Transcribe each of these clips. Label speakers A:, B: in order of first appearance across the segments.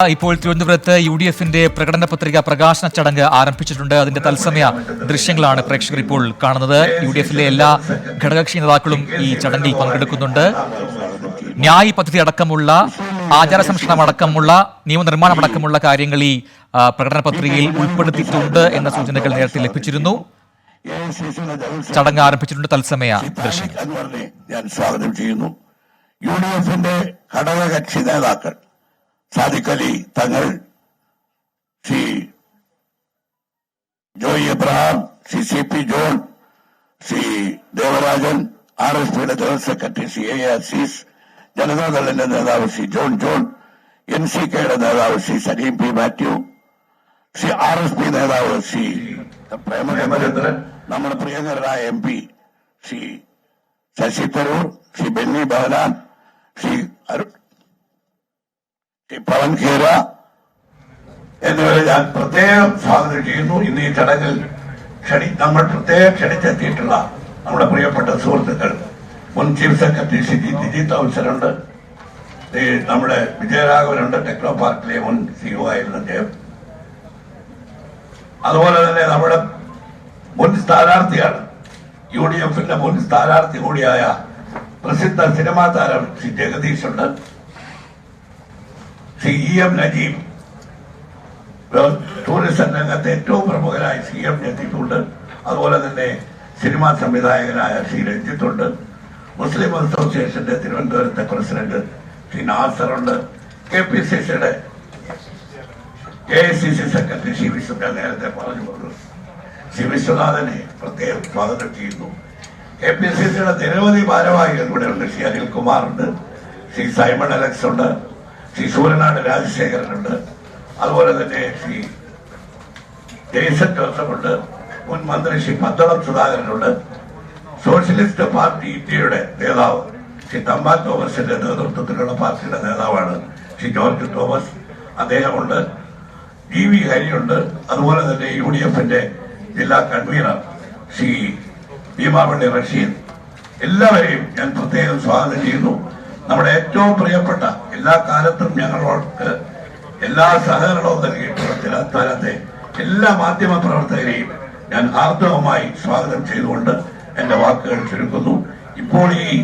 A: ഇപ്പോൾ തിരുവനന്തപുരത്ത് UDFന്റെ പ്രകടന പത്രിക പ്രകാശന ചടങ്ങ് ആരംഭിച്ചിട്ടുണ്ട്. അതിന്റെ തത്സമയ ദൃശ്യങ്ങളാണ് പ്രേക്ഷകർ ഇപ്പോൾ കാണുന്നത്. UDFിലെ എല്ലാ ഘടകകക്ഷി നേതാക്കളും ഈ ചടങ്ങിൽ പങ്കെടുക്കുന്നുണ്ട്. ന്യായ് പദ്ധതി അടക്കമുള്ള ആചാര സംരക്ഷണം അടക്കമുള്ള നിയമനിർമ്മാണം അടക്കമുള്ള കാര്യങ്ങൾ ഈ പ്രകടന പത്രികയിൽ ഉൾപ്പെടുത്തിയിട്ടുണ്ട് എന്ന സൂചനകൾ നേരത്തെ ലഭിച്ചിരുന്നു. ചടങ്ങ് ആരംഭിച്ചിട്ടുണ്ട്. തത്സമയ ദൃശ്യങ്ങൾ
B: ഞാൻ സ്വാഗതം ചെയ്യുന്നു. UDFന്റെ ഘടകകക്ഷി നേതാക്കൾ സാദിഖ് അലി തങ്ങൾ, ശ്രീ ജോയ് എബ്രഹാം, ശ്രീ CP ജോൺ, ശ്രീ ദേവരാജൻ, RSPയുടെ general secretary Shri A Azeez, ജനതാദളിന്റെ നേതാവ് ശ്രീ ജോൺ, NCKയുടെ നേതാവ് ശ്രീ സലീം P മാത്യു, ശ്രീ RSP നേതാവ് ശ്രീ പ്രേമചന്ദ്രൻ, നമ്മുടെ പ്രിയങ്കരനായ MP ശ്രീ ശശി തരൂർ, ശ്രീ ബെന്നി ബഹനാൻ, ശ്രീ പവൻ ഖേര എന്നിവരെ ഞാൻ പ്രത്യേകം സ്വാഗതം ചെയ്യുന്നു. ഇന്ന് ഈ ചടങ്ങിൽ നമ്മൾ പ്രത്യേകം ക്ഷണിച്ചെത്തിയിട്ടുള്ള നമ്മുടെ പ്രിയപ്പെട്ട സുഹൃത്തുക്കൾ, മുൻ ചീഫ് സെക്രട്ടറി ശ്രീ ദിജിത് അവസരമുണ്ട്, നമ്മുടെ വിജയരാഘവനുണ്ട്, ടെക്നോ പാർക്കിലെ മുൻ CEO ആയിരുന്ന അദ്ദേഹം, അതുപോലെ തന്നെ നമ്മുടെ മുൻ സ്ഥാനാർത്ഥിയാണ്, UDFന്റെ മുൻ സ്ഥാനാർത്ഥി കൂടിയായ പ്രസിദ്ധ സിനിമാ താരം ശ്രീ ജഗദീഷുണ്ട്, ശ്രീ EM നജീബ്, ടൂറിസം രംഗത്തെ ഏറ്റവും പ്രമുഖനായ CM നജീബുണ്ട്, അതുപോലെ തന്നെ സിനിമാ സംവിധായകനായ ശ്രീ രഞ്ജിത്തുണ്ട്, മുസ്ലിം അസോസിയേഷന്റെ തിരുവനന്തപുരത്തെ പ്രസിഡന്റ് ശ്രീ നാസറുണ്ട്, KPCCയുടെ AICC സെക്രട്ടറി ശ്രീ വിശ്വനാഥൻ, നേരത്തെ പറഞ്ഞു ശ്രീ വിശ്വനാഥനെ പ്രത്യേകം സ്വാഗതം ചെയ്യുന്നു. KPCCയുടെ നിരവധി ഭാരവാഹികൾ ഇവിടെ ഉണ്ട്. ശ്രീ അനിൽകുമാറുണ്ട്, ശ്രീ സൈമൺ അലക്സ് ഉണ്ട്, ശ്രീ സൂര്യനാട് രാജശേഖരനുണ്ട്, അതുപോലെ തന്നെ ശ്രീ ജെയ്സൺ ജോസഫുണ്ട്, മുൻ മന്ത്രി ശ്രീ പന്തളം സുധാകരനുണ്ട്, സോഷ്യലിസ്റ്റ് പാർട്ടി ഇന്ത്യയുടെ നേതാവ് ശ്രീ തമ്പാ തോമസിന്റെ നേതൃത്വത്തിലുള്ള പാർട്ടിയുടെ നേതാവാണ് ശ്രീ ജോർജ് തോമസ്, അദ്ദേഹമുണ്ട്, GV ഹരിയുണ്ട്, അതുപോലെ തന്നെ UDFന്റെ ജില്ലാ കൺവീനർ ശ്രീ ഭീമാമണി റഷീദ്. എല്ലാവരെയും ഞാൻ പ്രത്യേകം സ്വാഗതം ചെയ്യുന്നു. നമ്മുടെ ഏറ്റവും പ്രിയപ്പെട്ട, എല്ലാ കാലത്തും ഞങ്ങളോട് എല്ലാ സഹകരണവും നൽകിയിട്ടുള്ള തിരുവനന്തപുരത്തെ എല്ലാ മാധ്യമ പ്രവർത്തകരെയും ഞാൻ ഹാർദവമായി സ്വാഗതം ചെയ്തുകൊണ്ട് എന്റെ വാക്കുകൾ ചുരുക്കുന്നു. ഇപ്പോൾ ഈ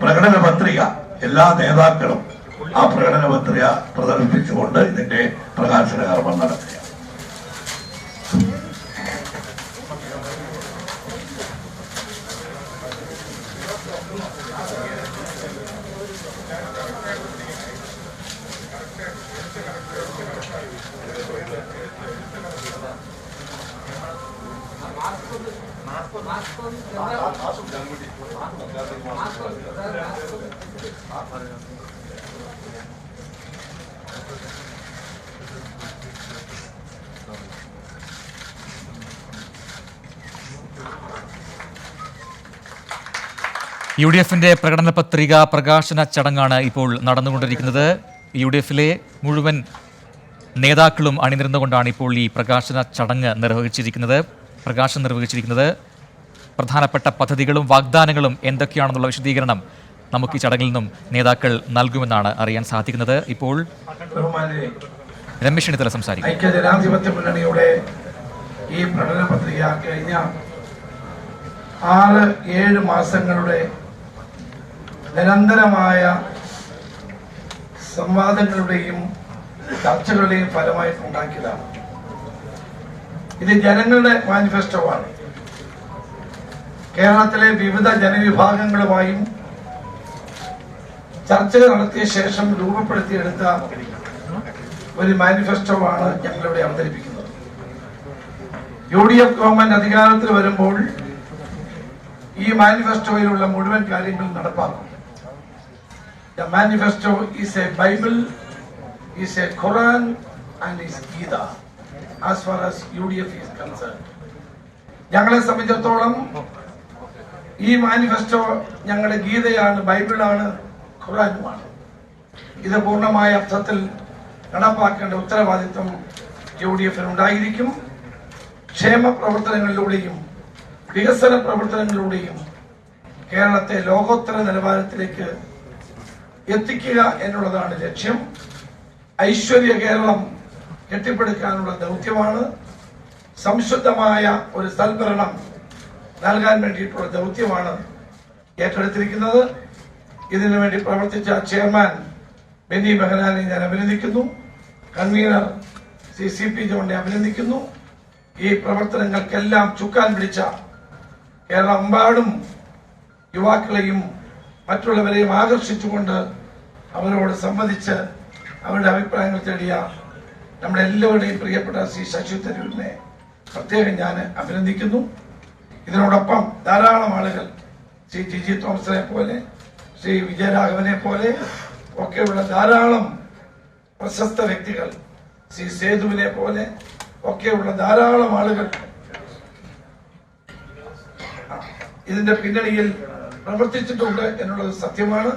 B: പ്രകടന പത്രിക എല്ലാ നേതാക്കളും ആ പ്രകടന പത്രിക പ്രദർശിപ്പിച്ചുകൊണ്ട് ഇതിന്റെ പ്രകാശന കർമ്മം നടത്തുക.
A: UDFന്റെ പ്രകടന പത്രിക പ്രകാശന ചടങ്ങാണ് ഇപ്പോൾ നടന്നുകൊണ്ടിരിക്കുന്നത്. UDFിലെ മുഴുവൻ നേതാക്കളും അണിനിരന്നുകൊണ്ടാണ് ഇപ്പോൾ ഈ പ്രകാശന ചടങ്ങ് പ്രകാശനം നിർവഹിച്ചിരിക്കുന്നത്. പ്രധാനപ്പെട്ട പദ്ധതികളും വാഗ്ദാനങ്ങളും എന്തൊക്കെയാണെന്നുള്ള വിശദീകരണം നമുക്ക് ഈ ചടങ്ങിൽ നിന്നും നേതാക്കൾ നൽകുമെന്നാണ് അറിയാൻ സാധിക്കുന്നത്. ഇപ്പോൾ രമേശ് ചെന്നിത്തല സംസാരിക്കും.
C: ഐക്യജനാധിപത്യ മുന്നണിയുടെ ഈ പ്രകടന പത്രിക കഴിഞ്ഞ 6-7 മാസങ്ങളുടെ നിരന്തരമായ സംവാദങ്ങളുടെയും ചർച്ചകളുടെയും ഫലമായിട്ടുണ്ടാക്കിയതാണ്. ഇത് ജനങ്ങളുടെ മാനിഫെസ്റ്റോവാണ്. കേരളത്തിലെ വിവിധ ജനവിഭാഗങ്ങളുമായും ചർച്ചകൾ നടത്തിയ ശേഷം രൂപപ്പെടുത്തിയെടുത്ത ഒരു മാനിഫെസ്റ്റോവാണ് ഞങ്ങളിവിടെ അവതരിപ്പിക്കുന്നത്. UDF ഗവൺമെന്റ് അധികാരത്തിൽ വരുമ്പോൾ ഈ മാനിഫെസ്റ്റോയിലുള്ള മുഴുവൻ കാര്യങ്ങളും നടപ്പാക്കും. The manifesto is a Bible, is a Quran and is Gita as far as UDF is concerned. ഞങ്ങളെ സംബന്ധിച്ചിടത്തോളം ഈ മാനിഫെസ്റ്റോ ഞങ്ങളുടെ ഗീതയാണ്, ബൈബിളാണ്, ഖുറാനുമാണ്. ഇത് പൂർണ്ണമായ അർത്ഥത്തിൽ നടപ്പാക്കേണ്ട ഉത്തരവാദിത്വം UDFിനുണ്ടായിരിക്കും. ക്ഷേമ പ്രവർത്തനങ്ങളിലൂടെയും വികസന പ്രവർത്തനങ്ങളിലൂടെയും കേരളത്തെ ലോകോത്തര നിലവാരത്തിലേക്ക് എത്തിക്കുക എന്നുള്ളതാണ് ലക്ഷ്യം. ഐശ്വര്യ കേരളം കെട്ടിപ്പടുക്കാനുള്ള ദൗത്യമാണ്. സംശുദ്ധമായ ഒരു സൽഭരണം നൽകാൻ വേണ്ടിയിട്ടുള്ള ദൗത്യമാണ് ഏറ്റെടുത്തിരിക്കുന്നത്. ഇതിനുവേണ്ടി പ്രവർത്തിച്ച ചെയർമാൻ ബെന്നി ബെഹനാനെ ഞാൻ അഭിനന്ദിക്കുന്നു. കൺവീനർ CP ജോണിനെ അഭിനന്ദിക്കുന്നു. ഈ പ്രവർത്തനങ്ങൾക്കെല്ലാം ചുക്കാൻ പിടിച്ച കേരളമെമ്പാടും യുവാക്കളെയും മറ്റുള്ളവരെയും ആകർഷിച്ചുകൊണ്ട് അവരോട് സംവദിച്ച് അവരുടെ അഭിപ്രായങ്ങൾ തേടിയ നമ്മുടെ എല്ലാവരുടെയും പ്രിയപ്പെട്ട ശ്രീ ശശി തരൂരിനെ പ്രത്യേകം ഞാൻ അഭിനന്ദിക്കുന്നു. ഇതിനോടൊപ്പം ധാരാളം ആളുകൾ ശ്രീ ജിജി തോമസിനെ പോലെ, ശ്രീ വിജയരാഘവനെ പോലെ ഒക്കെയുള്ള ധാരാളം പ്രശസ്ത വ്യക്തികൾ, ശ്രീ സേതുവിനെ പോലെ ഒക്കെയുള്ള ധാരാളം ആളുകൾ ഇതിന്റെ പിന്നണിയിൽ പ്രവർത്തിച്ചിട്ടുണ്ട് എന്നുള്ളത് സത്യമാണ്.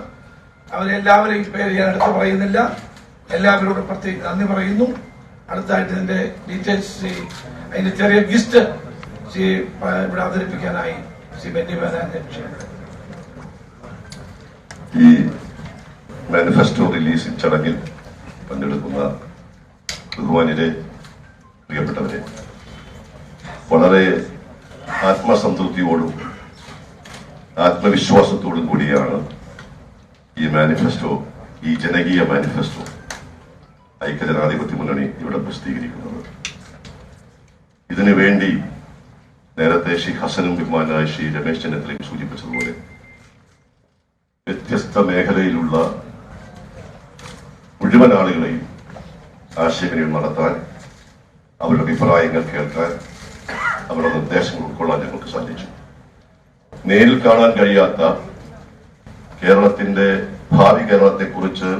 C: അവരെല്ലാവരെയും പേര് ഞാൻ എടുത്തു പറയുന്നില്ല. എല്ലാവരോടും പ്രത്യേകം നന്ദി പറയുന്നു. അടുത്തായിട്ട് ഇതിന്റെ ഡീറ്റെയിൽസ് അതിന്റെ ചെറിയ ലിസ്റ്റ് ഇവിടെ അവതരിപ്പിക്കാനായി ശ്രീ ബെന്നി ബെഹനാനെ ക്ഷണിക്കുന്നു.
D: ഈ മാനിഫെസ്റ്റോ റിലീസ് ചടങ്ങിൽ പങ്കെടുക്കുന്ന ബഹുമാന്യരെ, പ്രിയപ്പെട്ടവരെ, വളരെ ആത്മസംതൃപ്തിയോടും ആത്മവിശ്വാസത്തോടും കൂടിയാണ് ഈ മാനിഫെസ്റ്റോ, ഈ ജനകീയ മാനിഫെസ്റ്റോ ഐക്യജനാധിപത്യ മുന്നണി ഇവിടെ പ്രസിദ്ധീകരിക്കുന്നത്. ഇതിനു വേണ്ടി നേരത്തെ ശ്രീ ഹസനും ബഹുമാനായ ശ്രീ രമേശ് ചെന്നിത്തലയും സൂചിപ്പിച്ചതുപോലെ വ്യത്യസ്ത മേഖലയിലുള്ള മുഴുവൻ ആളുകളെയും ആശയവിനിമയം നടത്താൻ, അവരുടെ അഭിപ്രായങ്ങൾ കേൾക്കാൻ, അവരുടെ നിർദ്ദേശങ്ങൾ ഉൾക്കൊള്ളാൻ ഞങ്ങൾക്ക് സാധിച്ചു. നേരിൽ കാണാൻ കഴിയാത്ത കേരളത്തിന്റെ ഭാവി കേരളത്തെക്കുറിച്ച്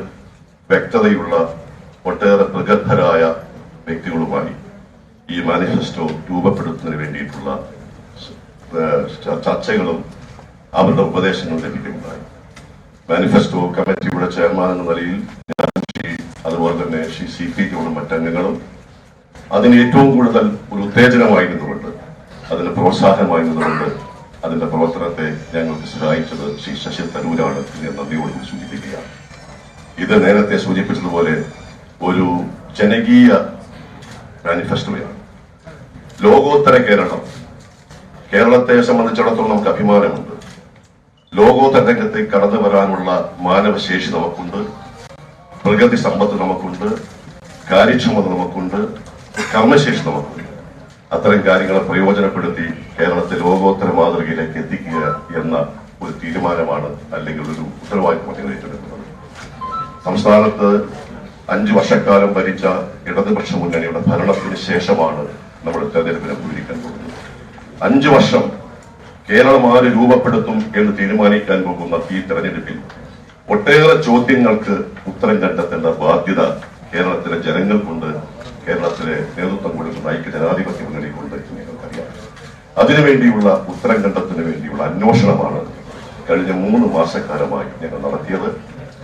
D: വ്യക്തതയുള്ള ഒട്ടേറെ പ്രഗത്ഭരായ വ്യക്തികളുമായി ഈ മാനിഫെസ്റ്റോ രൂപപ്പെടുത്തുന്നതിന് വേണ്ടിയിട്ടുള്ള ചർച്ചകളും അവരുടെ ഉപദേശങ്ങളും ലഭിക്കുകയുണ്ടായി. മാനിഫെസ്റ്റോ കമ്മിറ്റിയുടെ ചെയർമാൻ എന്ന നിലയിൽ ഞാൻ അതുപോലെ തന്നെ ശ്രീ CP ജോണും മറ്റംഗങ്ങളും അതിന് ഏറ്റവും കൂടുതൽ ഒരു ഉത്തേജനമായിരുന്നുകൊണ്ട്, അതിന് പ്രോത്സാഹനമായിരുന്നുകൊണ്ട് അതിന്റെ പ്രവർത്തനത്തെ ഞങ്ങൾക്ക് സഹായിച്ചത് ശ്രീ ശശി തരൂരാണ് എന്ന് നന്ദിയോട് സൂചിപ്പിക്കുകയാണ്. ഇത് നേരത്തെ സൂചിപ്പിച്ചതുപോലെ ഒരു ജനകീയ മാനിഫെസ്റ്റോയാണ്. ലോകോത്തര കേരളം, കേരളത്തെ സംബന്ധിച്ചിടത്തോളം നമുക്ക് അഭിമാനമുണ്ട്. ലോകോത്തര രംഗത്തേക്ക് കടന്നു വരാനുള്ള മാനവശേഷി നമുക്കുണ്ട്, പ്രകൃതി സമ്പത്ത് നമുക്കുണ്ട്, കാര്യക്ഷമത നമുക്കുണ്ട്, കർമ്മശേഷി നമുക്കുണ്ട്. അത്തരം കാര്യങ്ങളെ പ്രയോജനപ്പെടുത്തി കേരളത്തെ ലോകോത്തര മാതൃകയിലേക്ക് എത്തിക്കുക എന്ന ഒരു തീരുമാനമാണ്, അല്ലെങ്കിൽ ഒരു ഉത്തരവാദിത്വമാണ് ഞങ്ങൾ ഏറ്റെടുക്കുന്നത്. സംസ്ഥാനത്ത് 5 വർഷക്കാലം ഭരിച്ച ഇടതുപക്ഷ മുന്നണിയുടെ ഭരണത്തിന് ശേഷമാണ് നമ്മൾ തെരഞ്ഞെടുപ്പിനെ പൂരിക്കാൻ പോകുന്നത്. 5 വർഷം കേരളം ആര് രൂപപ്പെടുത്തും എന്ന് തീരുമാനിക്കാൻ പോകുന്ന ഈ തെരഞ്ഞെടുപ്പിൽ ഒട്ടേറെ ചോദ്യങ്ങൾക്ക് ഉത്തരം കണ്ടെത്തേണ്ട ബാധ്യത കേരളത്തിലെ ജനങ്ങൾക്കുണ്ട്, കേരളത്തിലെ നേതൃത്വം കൊടുക്കുന്ന ഐക്യജനാധിപത്യ മുന്നണിക്കുണ്ട് എന്ന് നിങ്ങൾക്കറിയാം. അതിനുവേണ്ടിയുള്ള ഉത്തരം കണ്ടെത്തുന്നതിന് വേണ്ടിയുള്ള അന്വേഷണമാണ് കഴിഞ്ഞ 3 മാസക്കാലമായി ഞങ്ങൾ നടത്തിയത്.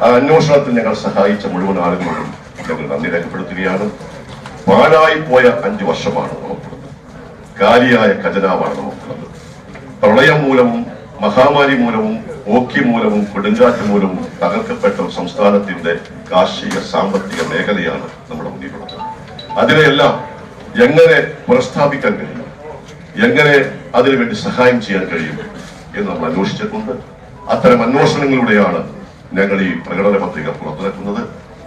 D: ആ അന്വേഷണത്തിൽ ഞങ്ങൾ സഹായിച്ച മുഴുവൻ ആളുകളോടും ഞങ്ങൾ നന്ദി രേഖപ്പെടുത്തുകയാണ്. പാഴായി പോയ 5 വർഷമാണ് നമുക്കുള്ളത്. കാലിയായ ഖജനാവാണ് നമുക്കുള്ളത്. പ്രളയം മൂലവും മഹാമാരി മൂലവും ഓക്കി മൂലവും കൊടുങ്കാറ്റ് മൂലവും തകർക്കപ്പെട്ട സംസ്ഥാനത്തിന്റെ കാർഷിക സാമ്പത്തിക മേഖലയാണ് നമ്മുടെ മുന്നിലുള്ളത്. അതിനെയെല്ലാം എങ്ങനെ പുനഃസ്ഥാപിക്കാൻ കഴിയും, എങ്ങനെ അതിനുവേണ്ടി സഹായം ചെയ്യാൻ കഴിയും എന്ന് നമ്മൾ അന്വേഷിച്ചിട്ടുണ്ട്. അത്തരം അന്വേഷണങ്ങളിലൂടെയാണ് ഞങ്ങൾ ഈ പ്രകടന പത്രിക പുറത്തിറക്കുന്നത്.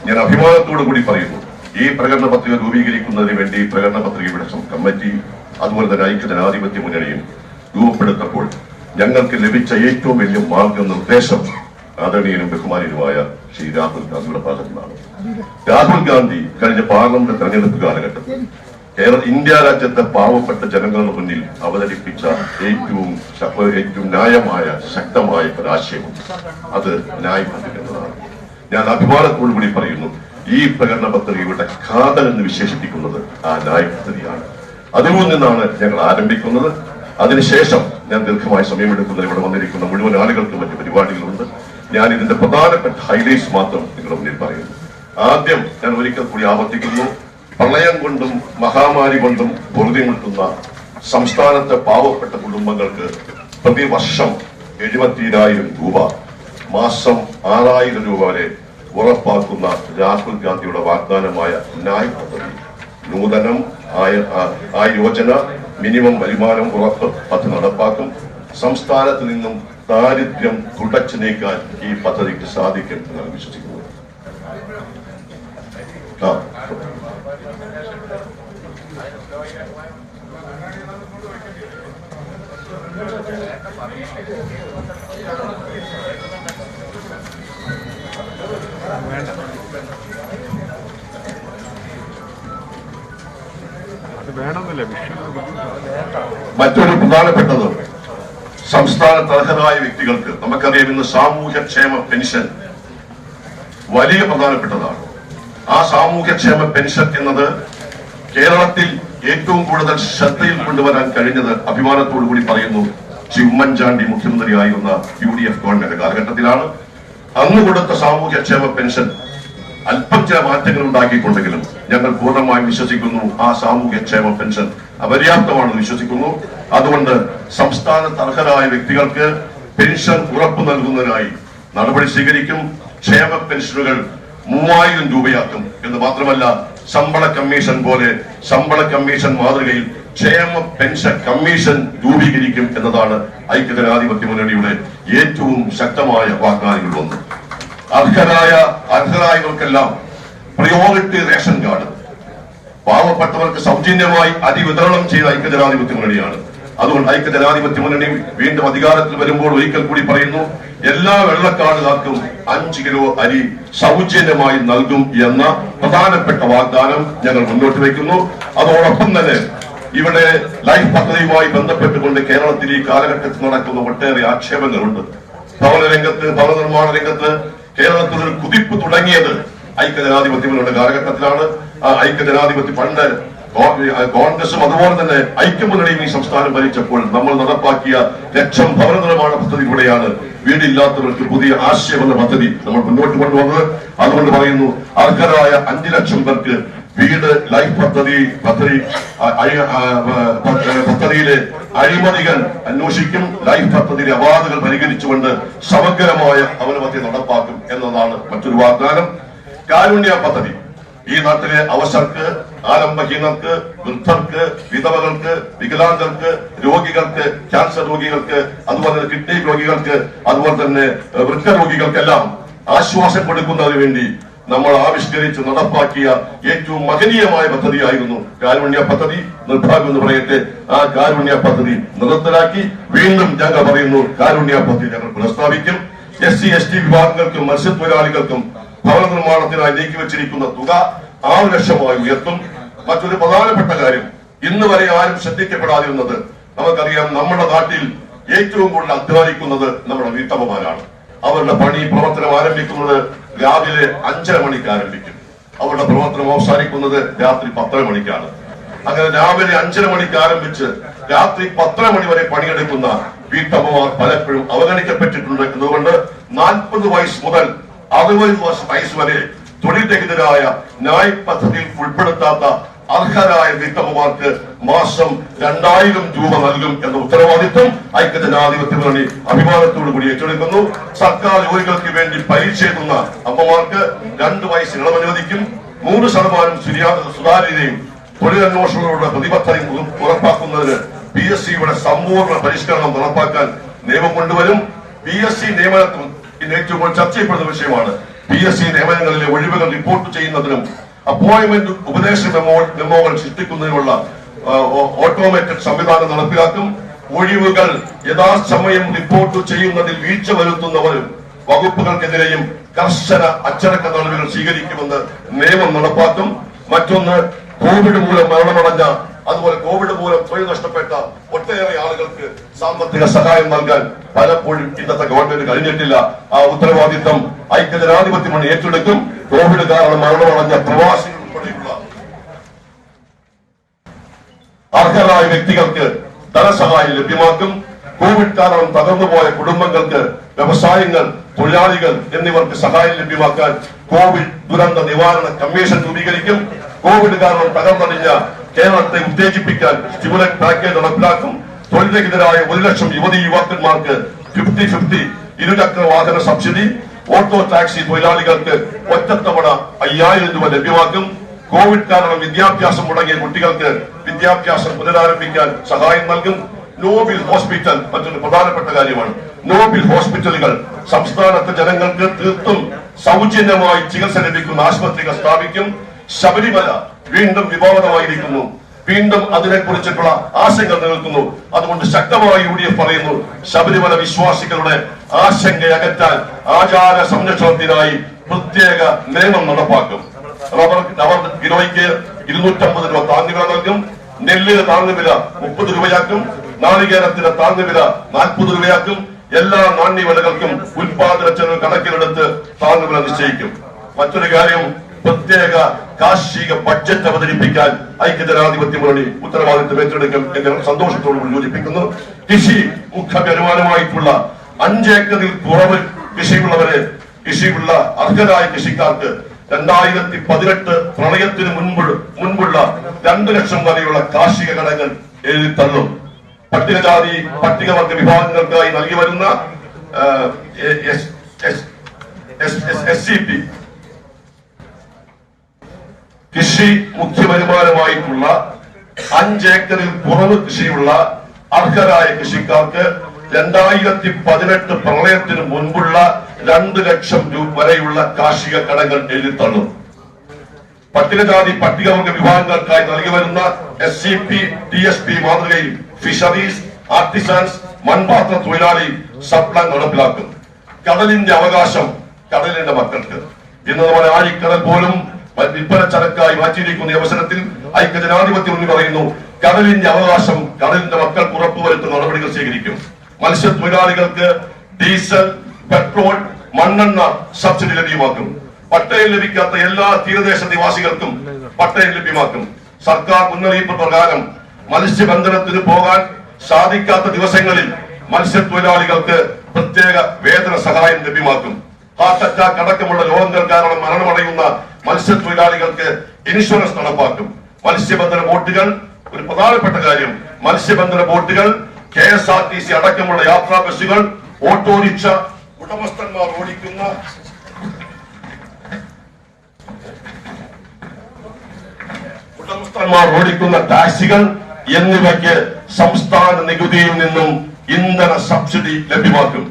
D: ഞാൻ അഭിമാനത്തോടു കൂടി പറയുന്നു, ഈ പ്രകടന പത്രിക രൂപീകരിക്കുന്നതിന് വേണ്ടി പ്രകടന പത്രികയുടെ കമ്മിറ്റി അതുപോലെ തന്നെ ഐക്യജനാധിപത്യ മുന്നണിയും രൂപപ്പെടുത്തപ്പോൾ ഞങ്ങൾക്ക് ലഭിച്ച ഏറ്റവും വലിയ മാർഗനിർദ്ദേശം ആദരണീയനും ബഹുമാനീയനുമായ ശ്രീ രാഹുൽ ഗാന്ധിയുടെ ഭാഗത്തു നിന്നാണ്. രാഹുൽ ഗാന്ധി കഴിഞ്ഞ പാർലമെന്റ് തെരഞ്ഞെടുപ്പ് കാലഘട്ടത്തിൽ ഇന്ത്യ രാജ്യത്തെ പാവപ്പെട്ട ജനങ്ങളുടെ മുന്നിൽ അവതരിപ്പിച്ച ഏറ്റവും ന്യായമായ ശക്തമായ ഒരാശയമുണ്ട്. അത് ന്യായപദ്ധതി എന്നതാണ്. ഞാൻ അഭിമാനത്തോടു കൂടി പറയുന്നു, ഈ പ്രകടന പത്രികയുടെ കാതൽ എന്ന് വിശേഷിപ്പിക്കുന്നത് ആ ന്യായപദ്ധതിയാണ്. അതിൽ നിന്നാണ് ഞങ്ങൾ ആരംഭിക്കുന്നത്. അതിനുശേഷം ഞാൻ ദീർഘമായ സമയമെടുക്കുന്നത് ഇവിടെ വന്നിരിക്കുന്ന മുഴുവൻ ആളുകൾക്ക് മറ്റു പരിപാടികളുണ്ട്. ഞാൻ ഇതിന്റെ പ്രധാനപ്പെട്ട ഹൈലൈറ്റ്സ് മാത്രം നിങ്ങളുടെ മുന്നിൽ പറയുന്നു. ആദ്യം ഞാൻ ഒരിക്കൽ കൂടി ആവർത്തിക്കുന്നു, പ്രളയം കൊണ്ടും മഹാമാരി കൊണ്ടും പൊറുതിമുട്ടുന്ന സംസ്ഥാനത്തെ പാവപ്പെട്ട കുടുംബങ്ങൾക്ക് പ്രതിവർഷം 70,000 രൂപ മാസം 6000 രൂപ വരെ ഉറപ്പാക്കുന്ന രാഹുൽ ഗാന്ധിയുടെ വാഗ്ദാനമായ ന്യായ് പദ്ധതി, നൂതനം ആയ യോജന, മിനിമം വരുമാനം ഉറപ്പ് പദ്ധതി നടപ്പാക്കും. സംസ്ഥാനത്ത് നിന്നും ദാരിദ്ര്യം തുടച്ചു നീക്കാൻ ഈ പദ്ധതിക്ക് സാധിക്കും എന്നാണ് വിശ്വസിക്കുന്നത്. മറ്റൊരു പ്രധാനപ്പെട്ടത് സംസ്ഥാനത്ത് അർഹരായ വ്യക്തികൾക്ക് നമുക്കറിയാം ഇന്ന് സാമൂഹ്യക്ഷേമ പെൻഷൻ വലിയ പ്രധാനപ്പെട്ടതാണ്. ആ സാമൂഹ്യക്ഷേമ പെൻഷൻ എന്നത് കേരളത്തിൽ ഏറ്റവും കൂടുതൽ ശ്രദ്ധയിൽ കൊണ്ടുവരാൻ കഴിഞ്ഞത് അഭിമാനത്തോടു കൂടി പറയുന്നു ശ്രീ ഉമ്മൻചാണ്ടി മുഖ്യമന്ത്രിയായിരുന്ന UDF ഗവൺമെന്റ് കാലഘട്ടത്തിലാണ്. അന്ന് കൊടുത്ത സാമൂഹ്യക്ഷേമ പെൻഷൻ അല്പം ചില മാറ്റങ്ങൾ ഉണ്ടാക്കിയിട്ടുണ്ടെങ്കിലും ഞങ്ങൾ പൂർണ്ണമായും വിശ്വസിക്കുന്നു ആ സാമൂഹ്യക്ഷേമ പെൻഷൻ അപര്യാപ്തമാണെന്ന് വിശ്വസിക്കുന്നു. അതുകൊണ്ട് സംസ്ഥാനത്ത് അർഹരായ വ്യക്തികൾക്ക് പെൻഷൻ ഉറപ്പു നൽകുന്നതിനായി നടപടി സ്വീകരിക്കും. ക്ഷേമ പെൻഷനുകൾ 3000 രൂപയാക്കും എന്ന് മാത്രമല്ല, ശമ്പള കമ്മീഷൻ പോലെ ശമ്പള കമ്മീഷൻ മാതൃകയിൽ ക്ഷേമ പെൻഷൻ കമ്മീഷൻ രൂപീകരിക്കും എന്നതാണ് ഐക്യജനാധിപത്യ മുന്നണിയുടെ ഏറ്റവും ശക്തമായ വാഗ്ദാനങ്ങളിൽ ഒന്ന്. അർഹരായവർക്കെല്ലാം പ്രയോറിറ്റി റേഷൻ കാർഡ്, പാവപ്പെട്ടവർക്ക് സൗജന്യമായി വിതരണം ചെയ്ത ഐക്യജനാധിപത്യ മുന്നണിയാണ്. അതുകൊണ്ട് ഐക്യജനാധിപത്യ മുന്നണി വീണ്ടും അധികാരത്തിൽ വരുമ്പോൾ ഒരിക്കൽ കൂടി പറയുന്നു, എല്ലാ വെള്ളക്കാർഡുകാർക്കും 5 കിലോ അരി സൗജന്യമായി നൽകും എന്ന പ്രധാനപ്പെട്ട വാഗ്ദാനം ഞങ്ങൾ മുന്നോട്ട് വയ്ക്കുന്നു. അതോടൊപ്പം തന്നെ ഇവിടെ ലൈഫ് പദ്ധതിയുമായി ബന്ധപ്പെട്ടുകൊണ്ട് കേരളത്തിൽ ഈ കാലഘട്ടത്തിൽ നടക്കുന്ന ഒട്ടേറെ ആക്ഷേപങ്ങളുണ്ട്. ഭവന രംഗത്ത്, ഭവന നിർമ്മാണ രംഗത്ത് കേരളത്തിൽ ഒരു കുതിപ്പ് തുടങ്ങിയത് ഐക്യജനാധിപത്യ മുന്നണിയുടെ കാലഘട്ടത്തിലാണ്. ആ ഐക്യജനാധിപത്യ പണ്ട് കോൺഗ്രസും അതുപോലെ തന്നെ ഐക്യമുന്നണിയും ഈ സംസ്ഥാനം ഭരിച്ചപ്പോൾ നമ്മൾ നടപ്പാക്കിയ ലക്ഷം ഭവന നിർമ്മാണ പദ്ധതിയിലൂടെയാണ് വീടില്ലാത്തവർക്ക് പുതിയ ആശയം എന്ന പദ്ധതി നമ്മൾ മുന്നോട്ട് കൊണ്ടുവന്നത്. അതുകൊണ്ട് പറയുന്നു, അർഹരായ 5 ലക്ഷം പേർക്ക് വീട് ലൈഫ് പദ്ധതിയിലെ അഴിമതികൾ അന്വേഷിക്കും. ലൈഫ് പദ്ധതിയിലെ അവാർഡുകൾ പരിഹരിച്ചുകൊണ്ട് സമഗ്രമായ ഭവനപദ്ധതി നടപ്പാക്കും എന്നതാണ് മറ്റൊരു വാഗ്ദാനം. കാരുണ്യ പദ്ധതി ഈ നാട്ടിലെ അവശർക്ക്, ആലംബഹീനർക്ക്, വൃദ്ധർക്ക്, വിധവകൾക്ക്, വികലാംഗർക്ക്, രോഗികൾക്ക്, ക്യാൻസർ രോഗികൾക്ക്, അതുപോലെ തന്നെ കിഡ്നി രോഗികൾക്ക്, അതുപോലെ തന്നെ വൃക്കരോഗികൾക്കെല്ലാം ആശ്വാസം കൊടുക്കുന്നതിന് വേണ്ടി നമ്മൾ ആവിഷ്കരിച്ച് നടപ്പാക്കിയ ഏറ്റവും മഹനീയമായ പദ്ധതിയായിരുന്നു കാരുണ്യ പദ്ധതി. നിർഭാഗ്യം എന്ന് പറയട്ടെ, ആ കാരുണ്യ പദ്ധതി നിർത്തലാക്കി. വീണ്ടും ഞങ്ങൾ പറയുന്നു, കാരുണ്യ പദ്ധതി ഞങ്ങൾ പുനഃസ്ഥാപിക്കും. SC/ST വിഭാഗങ്ങൾക്കും മത്സ്യത്തൊഴിലാളികൾക്കും ഭവന നിർമ്മാണത്തിനായി നീക്കിവെച്ചിരിക്കുന്ന തുക 6 ലക്ഷമായി ഉയർത്തും. മറ്റൊരു പ്രധാനപ്പെട്ട കാര്യം, ഇന്ന് വരെ ആരും ശ്രദ്ധിക്കപ്പെടാതിരുന്നത്, നമുക്കറിയാം നമ്മുടെ നാട്ടിൽ ഏറ്റവും കൂടുതൽ അധ്വാനിക്കുന്നത് നമ്മുടെ വീട്ടമ്മമാരാണ്. അവരുടെ പ്രവർത്തനം ആരംഭിക്കുന്നത് രാവിലെ 5:30 മണിക്ക് ആരംഭിക്കും. അവരുടെ പ്രവർത്തനം അവസാനിക്കുന്നത് രാത്രി 10:30 മണിക്കാണ്. അങ്ങനെ രാവിലെ 5:30 മണിക്ക് ആരംഭിച്ച് രാത്രി 10:30 മണി വരെ പണിയെടുക്കുന്ന വീട്ടമ്മമാർ പലപ്പോഴും അവഗണിക്കപ്പെട്ടിട്ടുണ്ട്. എന്നതുകൊണ്ട് 40 വയസ്സ് മുതൽ 60 വയസ്സ് വരെ തൊഴിൽ രഹിതരായ ന്യായ് പദ്ധതിയിൽ ഉൾപ്പെടുത്താത്ത അർഹരായ വീട്ടമ്മമാർക്ക് മാസം 2000 രൂപ നൽകും എന്ന ഉത്തരവാദിത്വം ഐക്യജനാധിപത്യ മുന്നണി അഭിമാനത്തോടു കൂടി ഏറ്റെടുക്കുന്നു. സർക്കാർ ജോലികൾക്ക് വേണ്ടി പരീക്ഷ എഴുതുന്ന അമ്മമാർക്ക് 2 വയസ്സ് ഇളം അനുവദിക്കും. 100% സുതാര്യതയും തൊഴിലന്വേഷണങ്ങളുടെ പ്രതിബദ്ധതയും ഉറപ്പാക്കുന്നതിന് PSCയുടെ സമ്പൂർണ്ണ പരിഷ്കരണം നടപ്പാക്കാൻ നിയമം കൊണ്ടുവരും. PSC നിയമനത്തിൽ ഇന്ന് ഏറ്റവും കൂടുതൽ ചർച്ച ചെയ്യപ്പെടുന്ന വിഷയമാണ്. PSC നിയമനങ്ങളിലെ ഒഴിവുകൾ റിപ്പോർട്ട് ചെയ്യുന്നതിനും അപ്പോയിന്റ്മെന്റ് ഉപദേശ മെമ്മോകൾ സൃഷ്ടിക്കുന്നതിനുള്ള ഓട്ടോമേറ്റഡ് സംവിധാനം നടപ്പിലാക്കും. ഒഴിവുകൾ യഥാസമയം റിപ്പോർട്ട് ചെയ്യുന്നതിൽ വീഴ്ച വരുത്തുന്നവരും വകുപ്പുകൾക്കെതിരെയും കർശന അച്ചടക്ക നടപടികൾ സ്വീകരിക്കുമെന്ന് നിയമം നടപ്പാക്കും. മറ്റൊന്ന്, കോവിഡ് മൂലം മരണമടഞ്ഞ, അതുപോലെ കോവിഡ് മൂലം തൊഴിൽ നഷ്ടപ്പെട്ട ഒട്ടേറെ ആളുകൾക്ക് സാമ്പത്തിക സഹായം നൽകാൻ പലപ്പോഴും ഇന്നത്തെ ഗവൺമെന്റ് കഴിഞ്ഞിട്ടില്ല. ആ ഉത്തരവാദിത്തം ഐക്യജനാധിപത്യ മുന്നണി ഏറ്റെടുക്കും. കോവിഡ് കാരണം മരണമടഞ്ഞ പ്രവാസികൾ ഉൾപ്പെടെയുള്ള അർഹരായ വ്യക്തികൾക്ക് ധനസഹായം ലഭ്യമാക്കും. കോവിഡ് കാരണം തകർന്നുപോയ കുടുംബങ്ങൾക്ക്, വ്യവസായങ്ങൾ, തൊഴിലാളികൾ എന്നിവർക്ക് സഹായം ലഭ്യമാക്കാൻ കോവിഡ് ദുരന്ത നിവാരണ കമ്മീഷൻ രൂപീകരിക്കും. കോവിഡ് കാരണം തകർന്നടിഞ്ഞ കേരളത്തെ ഉത്തേജിപ്പിക്കാൻ സ്റ്റിമുലന്റ് പാക്കേജ് നടപ്പിലാക്കും. തൊഴിൽ രഹിതരായ 1 ലക്ഷം യുവതി യുവാക്കന്മാർക്ക് 50-50 ഇരുചക്ര വാഹന സബ്സിഡി, ഓട്ടോ ടാക്സി തൊഴിലാളികൾക്ക് ഒറ്റത്തവണ 5000 രൂപ ലഭ്യമാക്കും. കോവിഡ് കാരണം വിദ്യാഭ്യാസം മുടങ്ങിയ കുട്ടികൾക്ക് വിദ്യാഭ്യാസം പുനരാരംഭിക്കാൻ സഹായം നൽകും. നോബിൽ ഹോസ്പിറ്റൽ മറ്റൊരു പ്രധാനപ്പെട്ട കാര്യമാണ്. നോബിൽ ഹോസ്പിറ്റലുകൾ സംസ്ഥാനത്തെ ജനങ്ങൾക്ക് തീർത്തും സൗജന്യമായി ചികിത്സ ലഭിക്കുന്ന ആശുപത്രികൾ സ്ഥാപിക്കും. ശബരിമല വീണ്ടും വിവാദമായിരിക്കുന്നു. വീണ്ടും അതിനെക്കുറിച്ചിട്ടുള്ള ആശങ്ക നിലനിൽക്കുന്നു. അതുകൊണ്ട് ശക്തമായി UDF പറയുന്നു, ശബരിമല വിശ്വാസികളുടെ ആശങ്കയകറ്റാൻ ആചാര സംരക്ഷണത്തിനായി പ്രത്യേക നിയമം നടപ്പാക്കും. റബ്ബർ കിലോയ്ക്ക് 250 രൂപ താങ്ങുവില നൽകും. നെല്ലിന് താങ്ങുവില 30 രൂപയാക്കും. നാളികേരത്തിന് താങ്ങുവില 40 രൂപയാക്കും. എല്ലാ നാണ്യവിളകൾക്കും ഉത്പാദന ചെലവ് കണക്കിലെടുത്ത് താങ്ങുവില നിശ്ചയിക്കും. മറ്റൊരു കാര്യം, പ്രത്യേക കാർഷിക ബഡ്ജറ്റ് അവതരിപ്പിക്കാൻ ഐക്യജനാധിപത്യ മുന്നണി ഉത്തരവാദിത്വം ഏറ്റെടുക്കും എന്ന് സന്തോഷത്തോടുകൂടി സൂചിപ്പിക്കുന്നു. കൃഷി മുഖ്യ വരുമാനമായിട്ടുള്ള 5 ഏക്കറിൽ കുറവ് കൃഷിയുള്ള അർഹരായ കൃഷിക്കാർക്ക് 2018 പ്രളയത്തിന് മുൻപുള്ള 2 ലക്ഷം വരെയുള്ള കാർഷിക കടങ്ങൾ എഴുതിത്തള്ളും. പട്ടികജാതി പട്ടികവർഗ വിഭാഗങ്ങൾക്കായി നൽകി വരുന്ന SCP കൃഷി മുഖ്യ വരുമാനമായിട്ടുള്ള 5 ഏക്കറിൽ കുറവ് കൃഷിയുള്ള അർഹരായ കൃഷിക്കാർക്ക് 2018 പ്രളയത്തിന് മുൻപുള്ള 2 ലക്ഷം രൂപ വരെയുള്ള കാർഷിക കടങ്ങൾ എഴുതിത്തള്ളും. പട്ടികജാതി പട്ടികവർഗ വിഭാഗങ്ങൾക്കായി നൽകി വരുന്ന SCP TSP മാതൃകയിൽ ഫിഷറീസ്, ആർട്ടിസാൻസ്, മൺപാത്ര തൊഴിലാളി സപ്ലൈ നടപ്പിലാക്കും. കടലിന്റെ അവകാശം കടലിന്റെ മക്കൾക്ക്. ഇന്ന് നമ്മുടെ ആഴിക്കടൽ പോലും വിൽപ്പന ചരക്കായി മാറ്റിയിരിക്കുന്ന അവസരത്തിൽ ഐക്യജനാധിപത്യം എന്ന് പറയുന്നു, കടലിന്റെ അവകാശം കടലിന്റെ മക്കൾക്ക് ഉറപ്പുവരുത്തുന്ന നടപടികൾ സ്വീകരിക്കും. മത്സ്യത്തൊഴിലാളികൾക്ക് ഡീസൽ, പെട്രോൾ, മണ്ണെണ്ണ സബ്സിഡി ലഭ്യമാക്കും. പട്ടയം ലഭിക്കാത്ത എല്ലാ തീരദേശ നിവാസികൾക്കും പട്ടയം ലഭ്യമാക്കും. സർക്കാർ മുന്നറിയിപ്പ് പ്രകാരം മത്സ്യബന്ധനത്തിന് പോകാൻ സാധിക്കാത്ത ദിവസങ്ങളിൽ മത്സ്യത്തൊഴിലാളികൾക്ക് പ്രത്യേക വേതന സഹായം ലഭ്യമാക്കും. ഹാർട്ട് അറ്റാക്ക് അടക്കമുള്ള രോഗങ്ങൾ കാരണം മരണമടയുന്ന മത്സ്യത്തൊഴിലാളികൾക്ക് ഇൻഷുറൻസ് നടപ്പാക്കും. മത്സ്യബന്ധന ബോട്ടുകൾ, ഒരു പ്രധാനപ്പെട്ട കാര്യം, മത്സ്യബന്ധന ബോട്ടുകൾ, KSRTC അടക്കമുള്ള യാത്രാ ബസ്സുകൾ, ഓട്ടോറിക്ഷ ഉടമസ്ഥന്മാർ ഓടിക്കുന്ന ടാക്സികൾ എന്നിവയ്ക്ക് സംസ്ഥാന നികുതിയിൽ നിന്നും ഇന്ധന സബ്സിഡി ലഭ്യമാക്കും.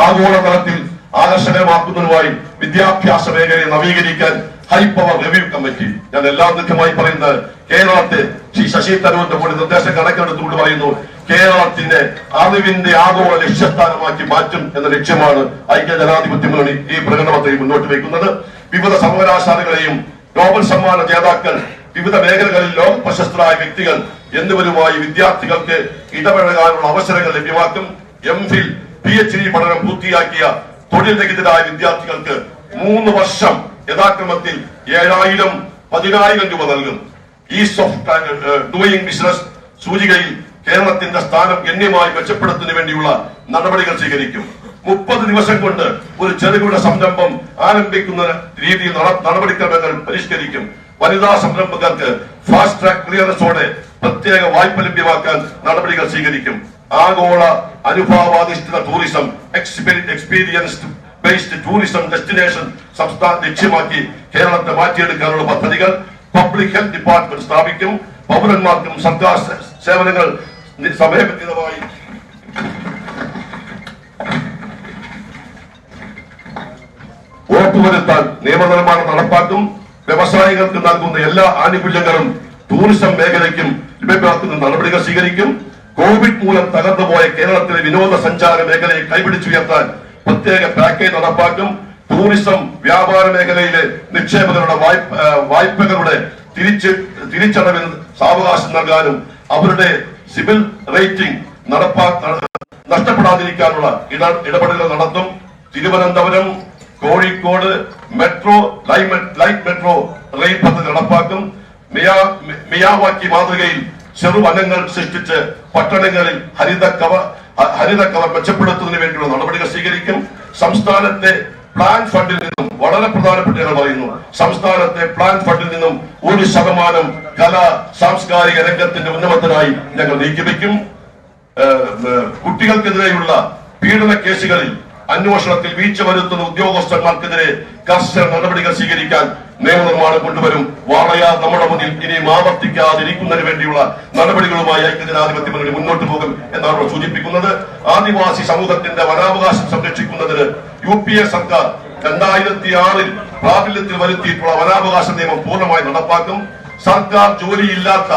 D: ആഗോളതലത്തിൽ ആകർഷകമാക്കുന്നതിനുമായി വിദ്യാഭ്യാസ മേഖലയെ നവീകരിക്കാൻ ഹൈപവർ റിവ്യൂ കമ്മിറ്റി, ഞാൻ എല്ലാ ദുഃഖമായി പറയുന്നത്, കേരളത്തെ ശ്രീ ശശി തരൂരിന്റെ കൂടി നിർദ്ദേശം കണക്കെടുത്തുകൊണ്ട് പറയുന്നു, കേരളത്തിന്റെ അറിവിന്റെ ആഗോള ലക്ഷ്യസ്ഥാനമാക്കി മാറ്റും എന്ന ലക്ഷ്യമാണ് ഐക്യജനാധിപത്യ മുന്നണി ഈ പ്രകടനപത്രിക മുന്നോട്ട് വയ്ക്കുന്നത്. വിവിധ സർവകലാശാലകളെയും നോബൽ സമ്മാന ജേതാക്കൾ, വിവിധ മേഖലകളിൽ ലോക പ്രശസ്തരായ വ്യക്തികൾ എന്നിവരുമായി വിദ്യാർത്ഥികൾക്ക് ഇടപഴകാനുള്ള അവസരങ്ങൾ ലഭ്യമാക്കും. MPhil, PhD പഠനം പൂർത്തിയാക്കിയ തൊഴിൽ രഹിതരായ വിദ്യാർത്ഥികൾക്ക് 3 വർഷം യഥാക്രമത്തിൽ 7000, 10000 രൂപ നൽകും. ഈസ് ഓഫ് ഡൂയിങ് ബിസിനസ് സൂചികയിൽ കേരളത്തിന്റെ സ്ഥാനം ഗണ്യമായി മെച്ചപ്പെടുത്തുന്നതിന് വേണ്ടിയുള്ള നടപടികൾ സ്വീകരിക്കും. 30 ദിവസം കൊണ്ട് ഒരു ചെറുകിട സംരംഭം ആരംഭിക്കുന്ന രീതിയിൽ നടപടിക്രമങ്ങൾ പരിഷ്കരിക്കും. വനിതാ സംരംഭകർക്ക് ഫാസ്റ്റ് ട്രാക്ക് ക്ലിയറൻസോടെ പ്രത്യേക വായ്പ ലഭ്യമാക്കാൻ നടപടികൾ സ്വീകരിക്കും. ആഗോള അനുഭവാധിഷ്ഠിത tourism, experienced based tourism destination സംസ്ഥാന ലക്ഷ്യമാക്കി കേരളത്തെ മാറ്റിയെടുക്കാനുള്ള പദ്ധതികൾ പബ്ലിക് ഹെൽത്ത് ഡിപ്പാർട്ട്മെന്റ് സ്ഥാപിക്കും. പൗരന്മാർക്കും സർക്കാർ സേവനങ്ങൾ സമയബന്ധിതമായി ഉറപ്പുവരുത്താൻ നിയമനിർമ്മാണം നടപ്പാക്കും. വ്യവസായികൾക്ക് നൽകുന്ന എല്ലാ ആനുകൂല്യങ്ങളും ടൂറിസം മേഖലയ്ക്കും ലഭ്യമാക്കുന്ന നടപടികൾ സ്വീകരിക്കും. കോവിഡ് മൂലം തകർന്നുപോയ കേരളത്തിലെ വിനോദസഞ്ചാര മേഖലയെ കൈപിടിച്ചുയർത്താൻ പ്രത്യേക പാക്കേജ് നടപ്പാക്കും. ടൂറിസം വ്യാപാര മേഖലയിലെ നിക്ഷേപകരുടെ വായ്പകളുടെ തിരിച്ചടവിന് സാവകാശം നൽകാനും അവരുടെ സിവിൽ റേറ്റിംഗ് നഷ്ടപ്പെടാതിരിക്കാനുള്ള ഇടപെടലുകൾ നടത്തും. Thiruvananthapuram, Kozhikode metro light metro rail പദ്ധതി നടപ്പാക്കും. മിയാവാക്കി മാതൃകയിൽ ചെറുവനങ്ങൾ സൃഷ്ടിച്ച് പട്ടണങ്ങളിൽ ഹരിത കവർ മെച്ചപ്പെടുത്തുന്നതിന് വേണ്ടിയുള്ള നടപടികൾ സ്വീകരിക്കും. സംസ്ഥാനത്തെ പ്ലാൻ ഫണ്ടിൽ നിന്നും, വളരെ പ്രധാനപ്പെട്ട ഞാൻ പറയുന്നു, സംസ്ഥാനത്തെ പ്ലാൻ ഫണ്ടിൽ നിന്നും 1% കലാ സാംസ്കാരിക രംഗത്തിന്റെ ഉന്നമനത്തിനായി ഞങ്ങൾ നീക്കിവെക്കും. കുട്ടികൾക്കെതിരെയുള്ള പീഡന കേസുകളിൽ അന്വേഷണത്തിൽ വീഴ്ച വരുത്തുന്ന ഉദ്യോഗസ്ഥന്മാർക്കെതിരെ കർശന നടപടികൾ സ്വീകരിക്കാൻ നിയമനിർമ്മാണം കൊണ്ടുവരും. വാളയാർ നമ്മുടെ മുന്നിൽ ഇനിയും ആവർത്തിക്കാതിരിക്കുന്നതിന് വേണ്ടിയുള്ള നടപടികളുമായി ഐക്യജനാധിപത്യ മുന്നണി മുന്നോട്ട് പോകും എന്നാണ് അവർ സൂചിപ്പിക്കുന്നത്. ആദിവാസി സമൂഹത്തിന്റെ വനാവകാശം സംരക്ഷിക്കുന്നതിന് UPA സർക്കാർ 2006 പ്രാബല്യത്തിൽ വരുത്തിയിട്ടുള്ള വനാവകാശ നിയമം പൂർണ്ണമായി നടപ്പാക്കും. സർക്കാർ ജോലിയില്ലാത്ത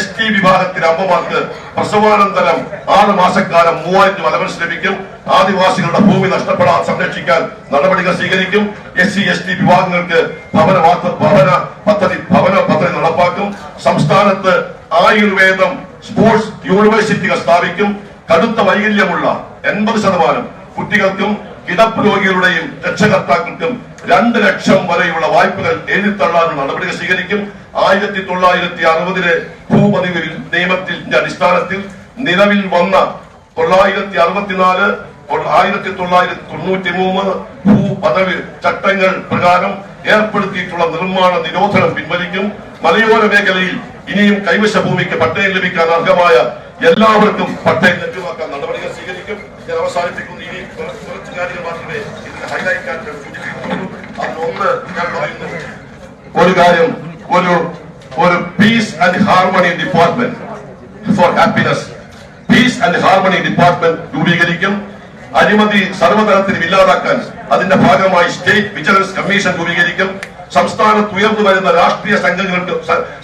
D: ST വിഭാഗത്തിലെ അമ്മമാർക്ക് പ്രസവാനന്തരം 6 മാസക്കാലം 3000 രൂപ അലവൻസ് ലഭിക്കും. ആദിവാസികളുടെ ഭൂമി നഷ്ടപ്പെടാതെ സംരക്ഷിക്കാൻ നടപടികൾ സ്വീകരിക്കും. SC ST വിഭാഗങ്ങൾക്ക് ഭവന പദ്ധതി നടപ്പാക്കും. സംസ്ഥാനത്ത് ആയുർവേദം സ്പോർട്സ് യൂണിവേഴ്സിറ്റികൾ സ്ഥാപിക്കും. കടുത്ത വൈകല്യമുള്ള 80% കുട്ടികൾക്കും കിടപ്പ് രോഗികളുടെയും രക്ഷകർത്താക്കൾക്കും 2 ലക്ഷം വരെയുള്ള വായ്പകൾ എഴുതിത്തള്ളാനുള്ള നടപടികൾ സ്വീകരിക്കും. 1960 ഭൂപതിവ് നിയമത്തിന്റെ അടിസ്ഥാനത്തിൽ നിലവിൽ വന്ന 964, 1993 ഭൂപദവി ചട്ടങ്ങൾ പ്രകാരം ഏർപ്പെടുത്തിയിട്ടുള്ള നിർമ്മാണ നിരോധനം പിൻവലിക്കും. മലയോര മേഖലയിൽ ഇനിയും കൈവശ ഭൂമിക്ക് പട്ടയം ലഭിക്കാൻ അർഹമായ എല്ലാവർക്കും പട്ടയം ലഭ്യമാക്കാൻ നടപടികൾ സ്വീകരിക്കും. ഞാൻ അവസാനിപ്പിക്കുന്നു. ഇനി കുറച്ച് കാര്യങ്ങൾ മാത്രമേ ഇതിന് ഹൈലൈറ്റ് സൂചിപ്പിക്കുന്നുള്ളൂ. അതിലൊന്ന് ഞാൻ പറയുന്നു, ഒരു കാര്യം, ഒരു piece and harmony department four happiness, piece and harmony department രൂപീകരിക്കും. അഴിമതി സർവ്വതലത്തിലും ഇല്ലാതാക്കാൻ അതിന്റെ ഭാഗമായി സ്റ്റേറ്റ് വിജിലൻസ് കമ്മീഷൻ രൂപീകരിക്കും. സംസ്ഥാനത്ത് ഉയർന്നു വരുന്ന രാഷ്ട്രീയ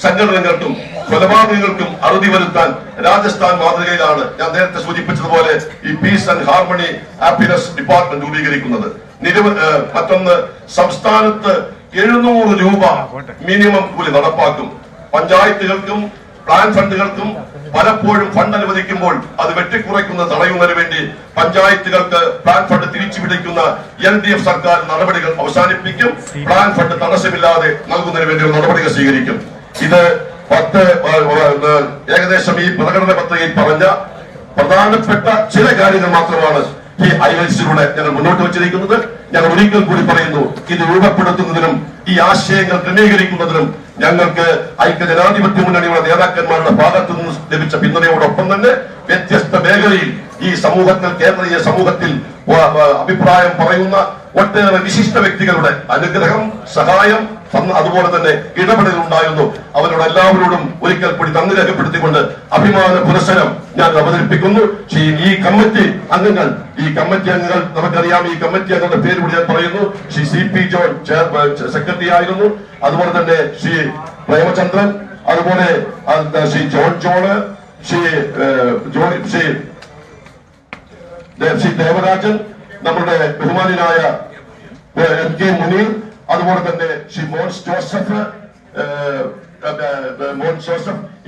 D: സംഘടനകൾക്കും കൊലപാതകങ്ങൾക്കും അറുതി വരുത്താൻ രാജസ്ഥാൻ മാതൃകയിലാണ് ഞാൻ നേരത്തെ സൂചിപ്പിച്ചതുപോലെ ഈ piece and harmony happiness department രൂപീകരിക്കുന്നത്. മറ്റൊന്ന്, സംസ്ഥാനത്ത് 700 രൂപ മിനിമം കൂലി നടപ്പാക്കും. പഞ്ചായത്തുകൾക്കും പ്ലാൻ ഫണ്ടുകൾക്കും പലപ്പോഴും ഫണ്ട് അനുവദിക്കുമ്പോൾ അത് വെട്ടിക്കുറയ്ക്കുന്നത് തടയുന്നതിന് വേണ്ടി പഞ്ചായത്തുകൾക്ക് പ്ലാൻ ഫണ്ട് തിരിച്ചുപിടിക്കുന്ന LDF സർക്കാർ നടപടികൾ അവസാനിപ്പിക്കും. പ്ലാൻ ഫണ്ട് തടസ്സമില്ലാതെ നൽകുന്നതിന് വേണ്ടി നടപടികൾ സ്വീകരിക്കും. ഇത് ഏകദേശം ഈ പ്രകടന പത്രികയിൽ പറഞ്ഞ പ്രധാനപ്പെട്ട ചില കാര്യങ്ങൾ മാത്രമാണ് ഈ ഹൈലൈറ്റ്സിലൂടെ ഞങ്ങൾ മുന്നോട്ട് വെച്ചിരിക്കുന്നത്. ഞങ്ങൾ ഒരിക്കൽ കൂടി പറയുന്നു, ഇത് രൂപപ്പെടുത്തുന്നതിനും ഈ ആശയങ്ങൾ ക്രമീകരിക്കുന്നതിനും ഞങ്ങൾക്ക് ഐക്യജനാധിപത്യ മുന്നണിയുടെ നേതാക്കന്മാരുടെ ഭാഗത്തു നിന്ന് ലഭിച്ച പിന്തുണയോടൊപ്പം തന്നെ വ്യത്യസ്ത മേഖലയിൽ ഈ സമൂഹത്തിൽ, കേരളീയ സമൂഹത്തിൽ അഭിപ്രായം പറയുന്ന ഒട്ടേറെ വിശിഷ്ട വ്യക്തികളുടെ അനുഗ്രഹം, സഹായം, അതുപോലെ തന്നെ ഇടപെടൽ ഉണ്ടായിരുന്നു. അവരോട് എല്ലാവരോടും ഒരിക്കൽ കൂടി നന്ദി രേഖപ്പെടുത്തിക്കൊണ്ട് അഭിമാന പുരസ്സരം ഞാൻ അവതരിപ്പിക്കുന്നു. ഈ കമ്മിറ്റി അംഗങ്ങൾ നമുക്കറിയാം. ഈ കമ്മിറ്റി അംഗങ്ങളുടെ പേര് കൂടി ഞാൻ പറയുന്നു. ശ്രീ CP ജോൺ സെക്രട്ടറി ആയിരുന്നു. അതുപോലെ തന്നെ ശ്രീ പ്രേമചന്ദ്രൻ, അതുപോലെ ശ്രീ ജോണ്, ശ്രീ ദേവരാജൻ, നമ്മുടെ ബഹുമാനായ MK മുനീർ, അതുപോലെ തന്നെ ശ്രീ മോൻസ് ജോസഫ്,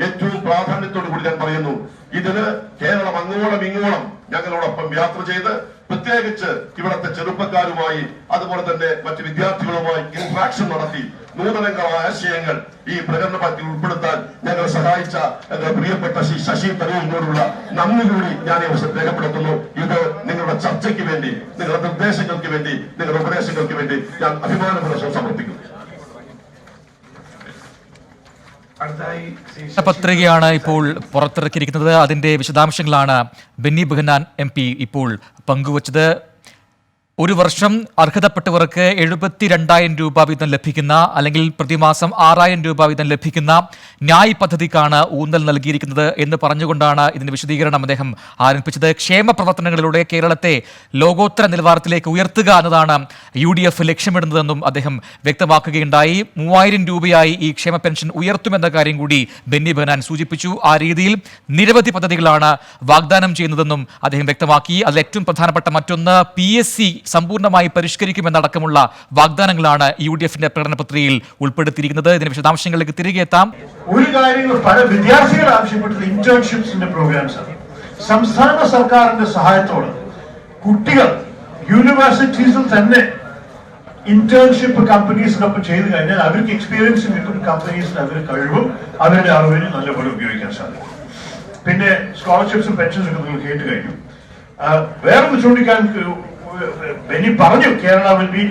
D: ഏറ്റവും പ്രാധാന്യത്തോടു കൂടി ഞാൻ പറയുന്നു, ഇതിന് കേരളം അങ്ങോളം ഇങ്ങോളം ഞങ്ങളോടൊപ്പം യാത്ര ചെയ്ത് പ്രത്യേകിച്ച് ഇവിടുത്തെ ചെറുപ്പക്കാരുമായി അതുപോലെ തന്നെ മറ്റു വിദ്യാർത്ഥികളുമായി ഇന്ററാക്ഷൻ നടത്തി നൂതനങ്ങളായ ആശയങ്ങൾ ഈ പ്രകടന പദ്ധതി ഉൾപ്പെടുത്താൻ ഞങ്ങളെ സഹായിച്ച പ്രിയപ്പെട്ട ശ്രീ ശശി തരൂരിനോടുള്ള നന്ദി കൂടി ഞാൻ ഈ അവസരം രേഖപ്പെടുത്തുന്നു. ഇത് നിങ്ങളുടെ ചർച്ചയ്ക്ക് വേണ്ടി, നിങ്ങളുടെ നിർദ്ദേശങ്ങൾക്ക് വേണ്ടി, നിങ്ങളുടെ ഉപദേശങ്ങൾക്ക് വേണ്ടി ഞാൻ അഭിമാനപുരസ്സരം സമർപ്പിക്കുന്നു.
A: പത്രികയാണ് ഇപ്പോൾ പുറത്തിറക്കിയിരിക്കുന്നത്. അതിന്റെ വിശദാംശങ്ങളാണ് ബെന്നി ബെഹനാൻ MP ഇപ്പോൾ പങ്കുവച്ചത്. ഒരു വർഷം അർഹതപ്പെട്ടവർക്ക് 72,000 രൂപ വീതം ലഭിക്കുന്ന, അല്ലെങ്കിൽ പ്രതിമാസം 6,000 രൂപ വീതം ലഭിക്കുന്ന ന്യായ് പദ്ധതിക്കാണ് ഊന്നൽ നൽകിയിരിക്കുന്നത് എന്ന് പറഞ്ഞുകൊണ്ടാണ് ഇതിന്റെ വിശദീകരണം അദ്ദേഹം ആരംഭിച്ചത്. ക്ഷേമ പ്രവർത്തനങ്ങളിലൂടെ കേരളത്തെ ലോകോത്തര നിലവാരത്തിലേക്ക് ഉയർത്തുക എന്നതാണ് UDF ലക്ഷ്യമിടുന്നതെന്നും അദ്ദേഹം വ്യക്തമാക്കുകയുണ്ടായി. 3,000 രൂപയായി ഈ ക്ഷേമ പെൻഷൻ ഉയർത്തുമെന്ന കാര്യം കൂടി ബെന്നി ബെഹനാൻ സൂചിപ്പിച്ചു. ആ രീതിയിൽ നിരവധി പദ്ധതികളാണ് വാഗ്ദാനം ചെയ്യുന്നതെന്നും അദ്ദേഹം വ്യക്തമാക്കി. അതിൽ ഏറ്റവും പ്രധാനപ്പെട്ട മറ്റൊന്ന് PSC സമ്പൂർണ്ണമായി പരിഷ്കരിക്കുമെന്നടക്കമുള്ള വാഗ്ദാനങ്ങളാണ് UDFന്റെ പ്രകടന പത്രികയിൽ ഉൾപ്പെടുത്തിയിരിക്കുന്നത്. ഇതിന്റെ വിശദാംശങ്ങളിലേക്ക് തിരികെ എത്താം.
E: ഒരു കാര്യങ്ങൾ പല വിദ്യാർത്ഥികൾ ആവശ്യപ്പെട്ടത് ഇന്റേൺഷിപ്സിന്റെ പ്രോഗ്രാംസ് ആണ്. സംസ്ഥാന സർക്കാരിന്റെ സഹായത്തോടെ കുട്ടികൾ യൂണിവേഴ്സിറ്റീസിൽ തന്നെ ഇന്റേൺഷിപ്പ് കമ്പനീസിനൊപ്പം ചെയ്തു കഴിഞ്ഞാൽ അവർക്ക് എക്സ്പീരിയൻസും കിട്ടും, കമ്പനീസിന് അവരുടെ കഴിവും അവരുടെ അറിവിനും നല്ലപോലെ ഉപയോഗിക്കാൻ സാധിക്കും. പിന്നെ സ്കോളർഷിപ്സും പെൻഷൻസും ഒക്കെ നിങ്ങൾ കേട്ട് കഴിഞ്ഞു. വേറൊന്ന് ചൂണ്ടിക്കാൻ ബെന്നി പറഞ്ഞു, Kerala will be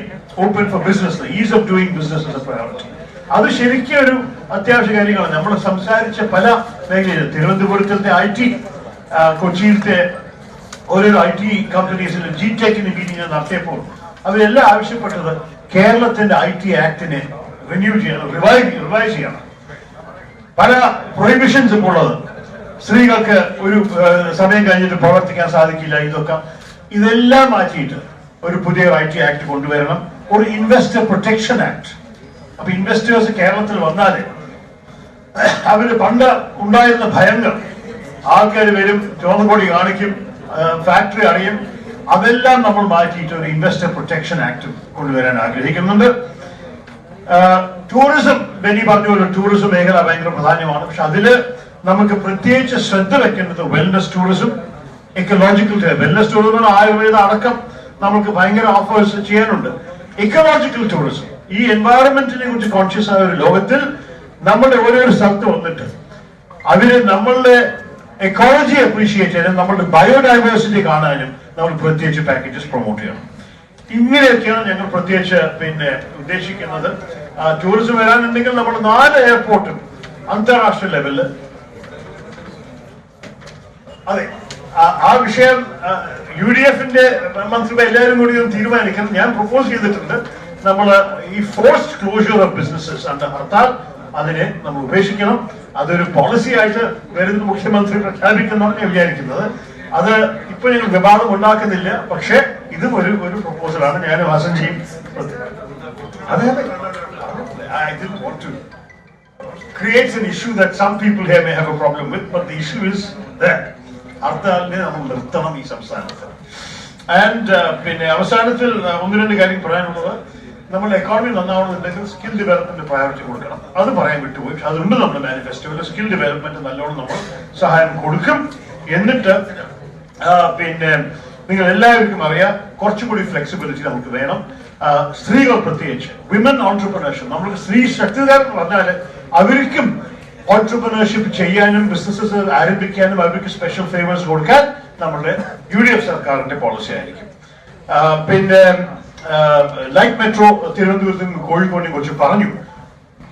E: open four business, is of doing business എന്ന പ്രയോറിറ്റി. അത് ശരിക്കും ഒരു അത്യാവശ്യ കാര്യങ്ങളാണ്. നമ്മൾ സംസാരിച്ച പല മേഖലയിൽ, തിരുവനന്തപുരത്തെ IT, കൊച്ചിയിലത്തെ ഓരോ IT കമ്പനീസിൽ GTECിന് മീറ്റിംഗ് നടത്തിയപ്പോൾ അവരെല്ലാം ആവശ്യപ്പെട്ടത് കേരളത്തിന്റെ IT ആക്ടിനെ റിന്യൂ ചെയ്യണം, റിവൈസ് ചെയ്യണം. പല പ്രൊഹിബിഷൻസ് ഇപ്പോൾ ഉള്ളത്, സ്ത്രീകൾക്ക് ഒരു സമയം കഴിഞ്ഞിട്ട് പ്രവർത്തിക്കാൻ സാധിക്കില്ല, ഇതെല്ലാം മാറ്റിയിട്ട് ഒരു പുതിയ IT ആക്ട് കൊണ്ടുവരണം, ഒരു ഇൻവെസ്റ്റർ പ്രൊട്ടക്ഷൻ ആക്ട്. അപ്പൊ ഇൻവെസ്റ്റേഴ്സ് കേരളത്തിൽ വന്നാല് അവര് പണ്ട് ഉണ്ടായിരുന്ന ഭയങ്ങൾ, ആൾക്കാർ വരും, ചുവന്നുകൊടി കാണിക്കും, ഫാക്ടറി അറിയും, അതെല്ലാം നമ്മൾ മാറ്റിയിട്ട് ഒരു ഇൻവെസ്റ്റർ പ്രൊട്ടക്ഷൻ ആക്ട് കൊണ്ടുവരാൻ ആഗ്രഹിക്കുന്നുണ്ട്. ടൂറിസം, ബെന്നി പറഞ്ഞ ടൂറിസം മേഖല ഭയങ്കര പ്രാധാന്യമാണ്. പക്ഷെ അതില് നമുക്ക് പ്രത്യേകിച്ച് ശ്രദ്ധ വെക്കേണ്ടത് wellness tourism, ecological wellness tourism, Ayurveda അടക്കം നമുക്ക് ഭയങ്കര ഓഫേഴ്സ് ചെയ്യാനുണ്ട്. എക്കോളജിക്കൽ ടൂറിസം, ഈ എൻവയറൺമെന്റിനെ കുറിച്ച് കോൺഷ്യസ് ആയ ഒരു ലോകത്തിൽ നമ്മുടെ ഓരോരോ സ്ഥലത്ത് വന്നിട്ട് അവര് നമ്മളുടെ എക്കോളജി അപ്രീഷിയേറ്റ് ചെയ്യാനും നമ്മളുടെ ബയോഡൈവേഴ്സിറ്റി കാണാനും നമ്മൾ പ്രത്യേകിച്ച് പാക്കേജസ് പ്രൊമോട്ട് ചെയ്യണം. ഇങ്ങനെയൊക്കെയാണ് ഞങ്ങൾ പ്രത്യേകിച്ച് ഉദ്ദേശിക്കുന്നത്. ടൂറിസം വരാനുണ്ടെങ്കിൽ നമ്മൾ 4 എയർപോർട്ടും അന്താരാഷ്ട്ര ലെവലില്, അതെ ആ വിഷയം UDFന്റെ മന്ത്രിസഭ എല്ലാവരും കൂടി ഒന്ന് തീരുമാനിക്കണം. ഞാൻ പ്രപ്പോസ് ചെയ്തിട്ടുണ്ട്, നമ്മൾ ഈ forced closure of businesses under hartal അതിനെ നമ്മൾ ഉപേക്ഷിക്കണം. അതൊരു പോളിസി ആയിട്ട് വരുന്ന മുഖ്യമന്ത്രി പ്രഖ്യാപിക്കുന്നതാണ് ഞാൻ വിചാരിക്കുന്നത്. അത് ഇപ്പൊ ഞങ്ങൾ വിവാദം ഉണ്ടാക്കുന്നില്ല, പക്ഷെ ഇതും ഒരു പ്രപ്പോസലാണ്. ഞാൻ വാസം ചെയ്യും. അതെ I didn't want to create an issue that some people here may have a problem with, but the issue is that ഹർത്താലിനെ നമ്മൾ നിർത്തണം ഈ സംസ്ഥാനത്ത്. ആൻഡ് അവസാനത്തിൽ 1-2 കാര്യം പറയാനുള്ളത്, നമ്മുടെ എക്കോണമി നന്നാവണമെന്നുണ്ടെങ്കിൽ സ്കിൽ ഡെവലപ്മെന്റ് പ്രയോറിറ്റി കൊടുക്കണം. അത് പറയാൻ വിട്ടുപോയി, പക്ഷെ അതുണ്ട് നമ്മുടെ മാനിഫെസ്റ്റോയിൽ. സ്കിൽ ഡെവലപ്മെന്റ് നല്ലോണം നമ്മൾ സഹായം കൊടുക്കും. എന്നിട്ട് നിങ്ങൾ എല്ലാവർക്കും അറിയാം, കുറച്ചുകൂടി ഫ്ലെക്സിബിലിറ്റി നമുക്ക് വേണം. സ്ത്രീകൾ പ്രത്യേകിച്ച് വിമൻ ഓൺട്രപ്രണർഷിപ്പ്, നമ്മൾ സ്ത്രീ ശക്തികാരൻ പറഞ്ഞാൽ അവർക്കും ഓൺട്രപ്രണർഷിപ്പ് ചെയ്യാനും ബിസിനസ്സസ് ആരംഭിക്കാനും അവർക്ക് സ്പെഷ്യൽ ഫേവേഴ്സ് കൊടുക്കാൻ നമ്മുടെ UDF സർക്കാരിന്റെ പോളിസി ആയിരിക്കും. ലൈറ്റ് മെട്രോ തിരുവനന്തപുരത്തും കോഴിക്കോടിനെ കുറിച്ച് പറഞ്ഞു.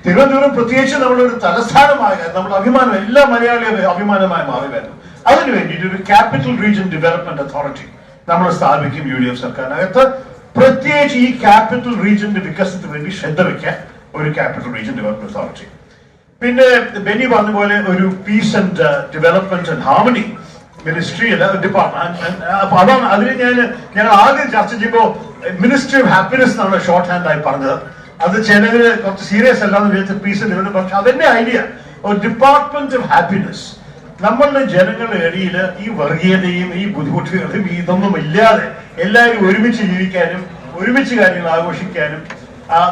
E: തിരുവനന്തപുരം പ്രത്യേകിച്ച് നമ്മളൊരു തലസ്ഥാനമായ നമ്മുടെ അഭിമാനം, എല്ലാ മലയാളികളും അഭിമാനമായി മാറി വരുന്നു. അതിനു വേണ്ടിയിട്ട് ഒരു ക്യാപിറ്റൽ റീജിയൻ ഡെവലപ്മെന്റ് അതോറിറ്റി നമ്മൾ സ്ഥാപിക്കും UDF സർക്കാരിനകത്ത്. പ്രത്യേകിച്ച് ഈ ക്യാപിറ്റൽ റീജിയന്റെ വികസനത്തിന് വേണ്ടി ശ്രദ്ധ വയ്ക്കാൻ ഒരു ക്യാപിറ്റൽ റീജിയൻ ഡെവലപ്മെന്റ് അതോറിറ്റി. പിന്നെ ബെന്നി പറഞ്ഞ പോലെ ഒരു piece and development and harmony ministry അല്ല ഡിപ്പാർട്ട്മെന്റ്. അപ്പൊ അതാണ് അതിന് ഞങ്ങൾ ആദ്യം ചർച്ച ചെയ്യുമ്പോൾ മിനിസ്ട്രി ഓഫ് ഹാപ്പിനെസ് എന്നാണ് ഷോർട്ട് ഹാൻഡ് ആയി പറഞ്ഞത്. അത് ചിലര് കുറച്ച് സീരിയസ് അല്ലാന്ന് വിചാരിച്ച പീസ് ആൻഡ് ഡെവലപ്മെന്റ്, പക്ഷെ അതെന്നെ ഐഡിയ ഒരു ഡിപ്പാർട്ട്മെന്റ് ഓഫ് ഹാപ്പിനെസ്. നമ്മളുടെ ജനങ്ങളുടെ ഇടയിൽ ഈ വർഗീയതയും ഈ ബുദ്ധിമുട്ടുകളും ഇതൊന്നും ഇല്ലാതെ എല്ലാവരും ഒരുമിച്ച് ജീവിക്കാനും ഒരുമിച്ച് കാര്യങ്ങൾ ആഘോഷിക്കാനും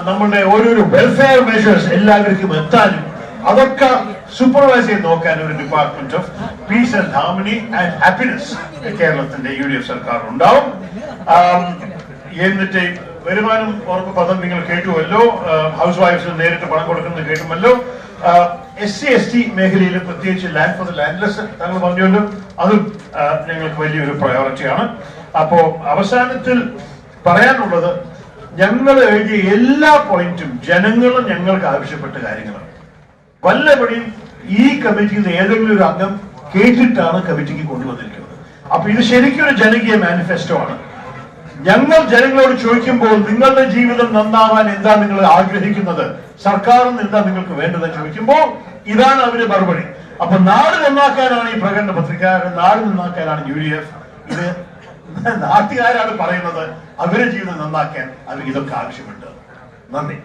E: നമ്മളുടെ ഓരോരോ വെൽഫെയർ മെഷേഴ്സ് എല്ലാവർക്കും എത്താനും അതൊക്കെ സൂപ്പർവൈസ് ചെയ്ത് നോക്കാൻ ഒരു department of peace and harmony and happiness കേരളത്തിന്റെ UDF സർക്കാർ ഉണ്ടാവും. എന്നിട്ട് വരുമാനം ഉറപ്പ് പദം നിങ്ങൾ കേട്ടുമല്ലോ, ഹൗസ് വൈഫ്സിന് നേരിട്ട് പണം കൊടുക്കുന്നത് കേട്ടുമല്ലോ. SC/ST മേഖലയിൽ പ്രത്യേകിച്ച് ലാൻഡ് ഫോർ ദ ലാൻഡ്ലെസ് താങ്കൾ പറഞ്ഞുകൊണ്ട് അതും ഞങ്ങൾക്ക് വലിയൊരു പ്രയോറിറ്റിയാണ്. അപ്പോ അവസാനത്തിൽ പറയാനുള്ളത്, ഞങ്ങൾ എഴുതിയ എല്ലാ പോയിന്റും ജനങ്ങളും ഞങ്ങൾക്ക് ആവശ്യപ്പെട്ട കാര്യങ്ങളാണ്. വല്ലപടിയും ഈ കമ്മിറ്റിയിൽ ഏതെങ്കിലും ഒരു അംഗം കേട്ടിട്ടാണ് കമ്മിറ്റിക്ക് കൊണ്ടുവന്നിരിക്കുന്നത്. അപ്പൊ ഇത് ശരിക്കും ഒരു ജനകീയ മാനിഫെസ്റ്റോ ആണ്. ഞങ്ങൾ ജനങ്ങളോട് ചോദിക്കുമ്പോൾ നിങ്ങളുടെ ജീവിതം നന്നാവാൻ എന്താ നിങ്ങൾ ആഗ്രഹിക്കുന്നത്, സർക്കാരിന് എന്താ നിങ്ങൾക്ക് വേണ്ടതെന്ന് ചോദിക്കുമ്പോൾ ഇതാണ് അവര് മറുപടി. അപ്പൊ നാട് നന്നാക്കാനാണ് ഈ പ്രകടന പത്രിക, നാട് നന്നാക്കാനാണ് UDF. ഇത് നാട്ടുകാരാണ് പറയുന്നത്, അവരുടെ ജീവിതം നന്നാക്കാൻ അവർക്ക് ഇതൊക്കെ ആവശ്യമുണ്ട്. നന്ദി.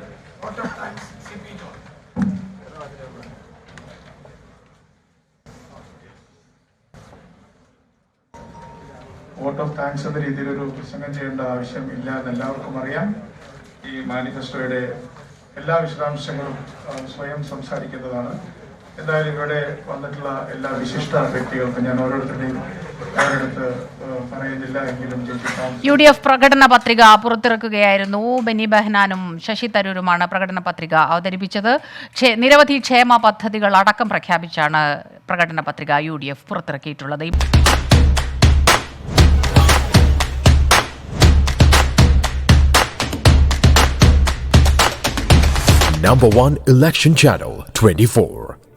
F: വോട്ട് ഓഫ് താങ്ക്സ് എന്ന രീതിയിൽ ഒരു പ്രസംഗം ചെയ്യേണ്ട ആവശ്യം ഇല്ല എന്ന് എല്ലാവർക്കും അറിയാം. ഈ മാനിഫെസ്റ്റോയുടെ എല്ലാ വിശദാംശങ്ങളും സ്വയം സംസാരിക്കുന്നതാണ്. എന്തായാലും ഇവിടെ വന്നിട്ടുള്ള എല്ലാ വിശിഷ്ട വ്യക്തികൾക്കും ഞാൻ ഓരോരുത്തരുടെയും അവരടുത്ത് പറയുന്നില്ല എങ്കിലും
G: UDF പ്രകടന പത്രിക പുറത്തിറക്കുകയായിരുന്നു. ബെന്നി ബെഹനാനും ശശി തരൂരുമാണ് പ്രകടന പത്രിക അവതരിപ്പിച്ചത്. നിരവധി ക്ഷേമ പദ്ധതികൾ അടക്കം പ്രഖ്യാപിച്ചാണ് പ്രകടന പത്രിക UDF പുറത്തിറക്കിയിട്ടുള്ളത്.
H: Number 1 Election Channel 24.